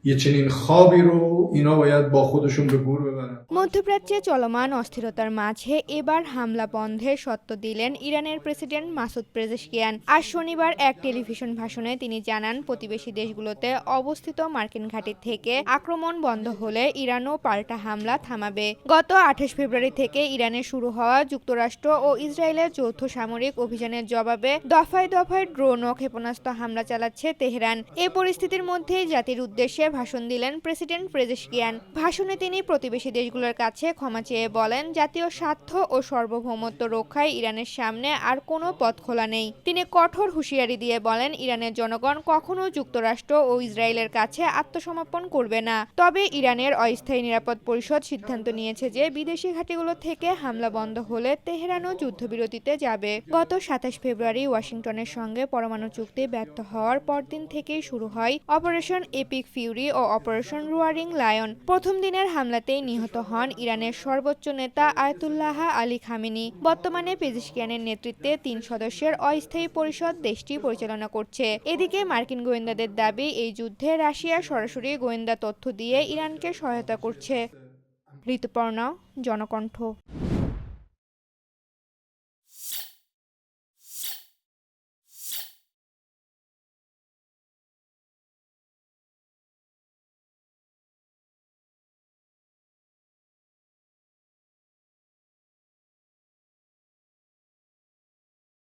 یه چنین خوابی رو اینا باید با خودشون به گور ببرن. মধ্যপ্রাচ্যে চলমান অস্থিরতার মাঝে এবার হামলা বন্ধে সত্য দিলেন ইরানের প্রেসিডেন্ট মাসুদ পেজেশকিয়ান। আজ শনিবার এক টেলিভিশন ভাষণে তিনি জানান, প্রতিবেশী দেশগুলোতে অবস্থিত মার্কিন ঘাঁটি থেকে আক্রমণ বন্ধ হলে ইরানও পাল্টা হামলা থামাবে। গত 28 ফেব্রুয়ারি থেকে ইরানে শুরু হওয়া যুক্তরাষ্ট্র ও ইসরায়েলের যৌথ সামরিক অভিযানের জবাবে দফায় দফায় ড্রোন ও ক্ষেপণাস্ত্র হামলা চালাচ্ছে তেহরান। এই পরিস্থিতির মধ্যেই জাতির উদ্দেশ্যে ভাষণ দিলেন প্রেসিডেন্ট পেজেশকিয়ান। ভাষণে তিনি প্রতিবেশী দেশগুলোর কাছে ক্ষমা চেয়ে বলেন, জাতীয় স্বার্থ ও সার্বভৌমত্ব রক্ষায় ইরানের সামনে আর কোনো পথ খোলা নেই। তিনি কঠোর হুঁশিয়ারি দিয়ে বলেন, ইরানের জনগণ কখনো যুক্তরাষ্ট্র ও ইসরায়েলের কাছে আত্মসমর্পণ করবে না। তবে ইরানের অস্থায়ী নিরাপদ পরিষদ সিদ্ধান্ত নিয়েছে যে বিদেশি ঘাঁটিগুলো থেকে হামলা বন্ধ হলে তেহরানও যুদ্ধবিরতিতে যাবে। গত 27 ফেব্রুয়ারি ওয়াশিংটনের সঙ্গে পরমাণু চুক্তি ব্যর্থ হওয়ার পরদিন থেকেই শুরু হয় অপারেশন এপিক ফিউরি ও অপারেশন রোয়ারিং লায়ন। প্রথম দিনের হামলাতেই নিহত হন ইরানের সর্বোচ্চ নেতা আয়াতুল্লাহ আলী খামেনি। বর্তমানে পেজেশকিয়ানের নেতৃত্বে 3 সদস্যের অস্থায়ী পরিষদ দেশটি পরিচালনা করছে। এদিকে মার্কিন গোয়েন্দাদের দাবি, এই যুদ্ধে রাশিয়া সরাসরি গোয়েন্দা তথ্য দিয়ে ইরানকে সহায়তা করছে। ঋতুপর্ণা, জনকণ্ঠ।